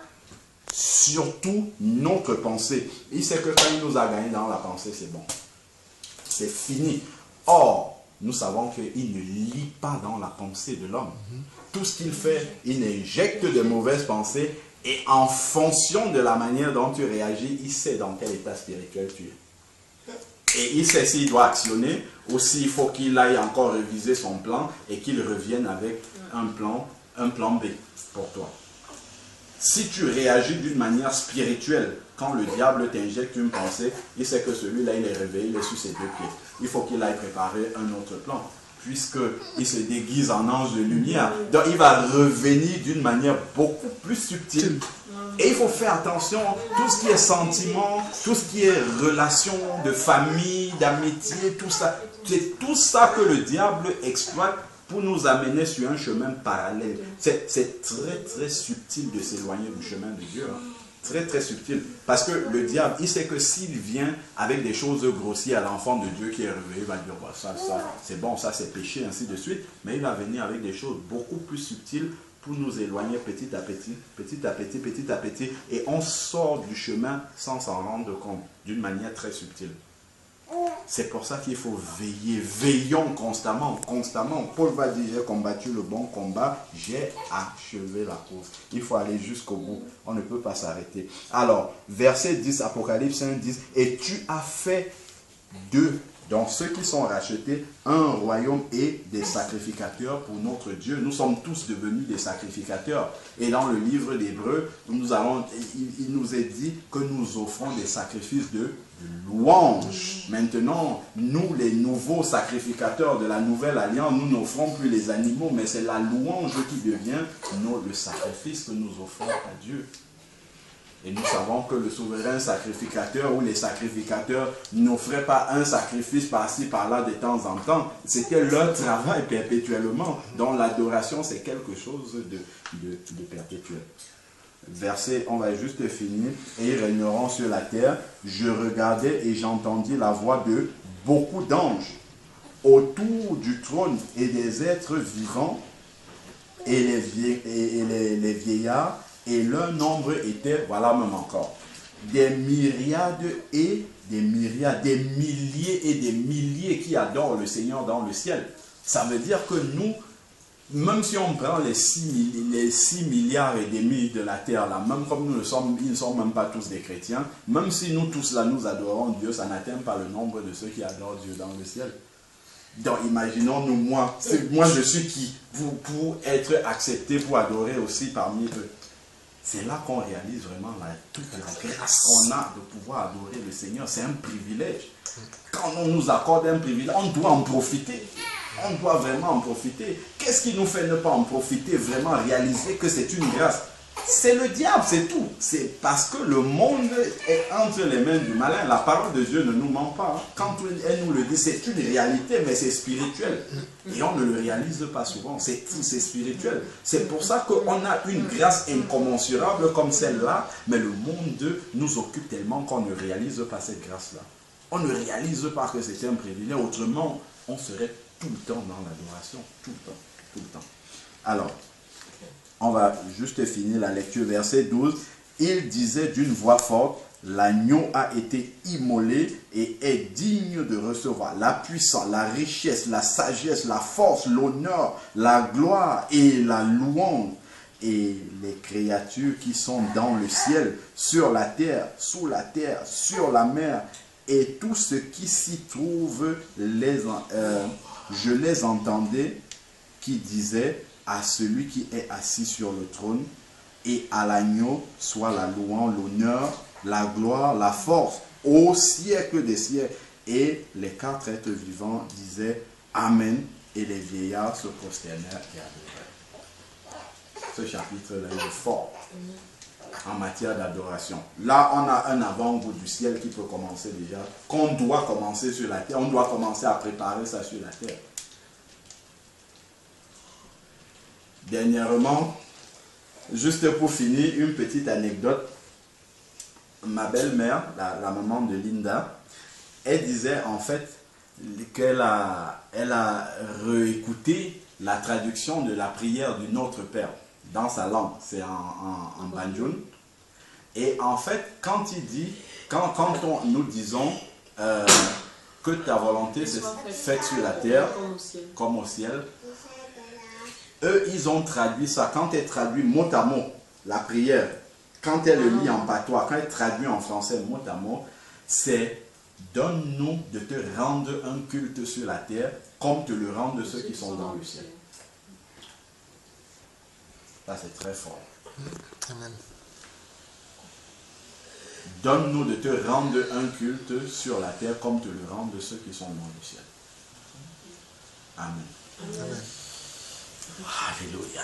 surtout notre pensée. Il sait que quand il nous a gagné dans la pensée, c'est bon. C'est fini. Or, nous savons qu'il ne lit pas dans la pensée de l'homme. Tout ce qu'il fait, il injecte de mauvaises pensées et en fonction de la manière dont tu réagis, il sait dans quel état spirituel tu es. Et il sait s'il doit actionner ou s'il faut qu'il aille encore réviser son plan et qu'il revienne avec un plan B pour toi. Si tu réagis d'une manière spirituelle, quand le diable t'injecte une pensée, il sait que celui-là, il est réveillé, il est sur ses 2 pieds. Il faut qu'il aille préparer un autre plan, puisqu'il se déguise en ange de lumière. Donc, il va revenir d'une manière beaucoup plus subtile. Et il faut faire attention, tout ce qui est sentiment, tout ce qui est relation de famille, d'amitié, tout ça, c'est tout ça que le diable exploite pour nous amener sur un chemin parallèle. C'est très très subtil de s'éloigner du chemin de Dieu. Hein. Très très subtil. Parce que le diable, il sait que s'il vient avec des choses grossières à l'enfant de Dieu qui est réveillé, il va dire bah, ça c'est bon, ça c'est péché, ainsi de suite. Mais il va venir avec des choses beaucoup plus subtiles pour nous éloigner petit à petit, petit à petit, petit à petit. Et on sort du chemin sans s'en rendre compte, d'une manière très subtile. C'est pour ça qu'il faut veiller, veillons constamment, constamment. Paul va dire, j'ai combattu le bon combat, j'ai achevé la course. Il faut aller jusqu'au bout, on ne peut pas s'arrêter. Alors, verset 10, Apocalypse 1, 10, et tu as fait d'eux, donc ceux qui sont rachetés, un royaume et des sacrificateurs pour notre Dieu. Nous sommes tous devenus des sacrificateurs. Et dans le livre d'Hébreux, il nous est dit que nous offrons des sacrifices de louange. Maintenant, nous, les nouveaux sacrificateurs de la nouvelle alliance, nous n'offrons plus les animaux, mais c'est la louange qui devient le sacrifice que nous offrons à Dieu. Et nous savons que le souverain sacrificateur ou les sacrificateurs n'offraient pas un sacrifice par-ci, par-là de temps en temps. C'était leur travail perpétuellement. Donc l'adoration, c'est quelque chose de perpétuel. Verset, on va juste finir. Et ils régneront sur la terre. Je regardais et j'entendis la voix de beaucoup d'anges autour du trône et des êtres vivants et les vieillards. Et leur nombre était, voilà même encore, des myriades et des myriades, des milliers et des milliers qui adorent le Seigneur dans le ciel. Ça veut dire que nous, même si on prend les 6 milliards et demi de la terre, là, même comme ils ne sont même pas tous des chrétiens, même si nous tous là, nous adorons Dieu, ça n'atteint pas le nombre de ceux qui adorent Dieu dans le ciel. Donc imaginons-nous, moi je suis qui pour être accepté, pour adorer aussi parmi eux. C'est là qu'on réalise vraiment toute la grâce qu'on a de pouvoir adorer le Seigneur. C'est un privilège. Quand on nous accorde un privilège, on doit en profiter. On doit vraiment en profiter. Qu'est-ce qui nous fait ne pas en profiter, vraiment réaliser que c'est une grâce? C'est le diable, c'est tout. C'est parce que le monde est entre les mains du malin. La parole de Dieu ne nous ment pas. Quand elle nous le dit, c'est une réalité, mais c'est spirituel. Et on ne le réalise pas souvent. C'est spirituel. C'est pour ça qu'on a une grâce incommensurable comme celle-là, mais le monde nous occupe tellement qu'on ne réalise pas cette grâce-là. On ne réalise pas que c'est un privilège. Autrement, on serait tout le temps dans l'adoration. Tout le temps. Tout le temps. Alors, on va juste finir la lecture, verset 12. Il disait d'une voix forte, l'agneau a été immolé et est digne de recevoir la puissance, la richesse, la sagesse, la force, l'honneur, la gloire et la louange. et les créatures qui sont dans le ciel, sur la terre, sous la terre, sur la mer, et tout ce qui s'y trouve, je les entendais qui disaient à celui qui est assis sur le trône et à l'agneau soit la louange, l'honneur, la gloire, la force au siècle des siècles. Et les 4 êtres vivants disaient Amen, et les vieillards se prosternèrent et adorèrent. Ce chapitre-là est fort en matière d'adoration. Là, on a un avant-goût du ciel qui peut commencer déjà, qu'on doit commencer sur la terre. On doit commencer à préparer ça sur la terre. Dernièrement, juste pour finir, une petite anecdote. Ma belle-mère, la maman de Linda, elle disait en fait qu'elle a réécouté la traduction de la prière du Notre Père dans sa langue, c'est en banjoun. Et en fait, quand il dit, nous disons que ta volonté c'est faite sur la terre comme au ciel, eux ils ont traduit ça, quand elle traduit mot à mot la prière, quand elle le lit en patois, quand elle traduit en français mot à mot, c'est donne-nous de te rendre un culte sur la terre comme te le rendent ceux qui sont dans le ciel. Ça c'est très fort. Amen. Donne-nous de te rendre un culte sur la terre comme te le rendent ceux qui sont dans le ciel. Amen. Amen. Alléluia.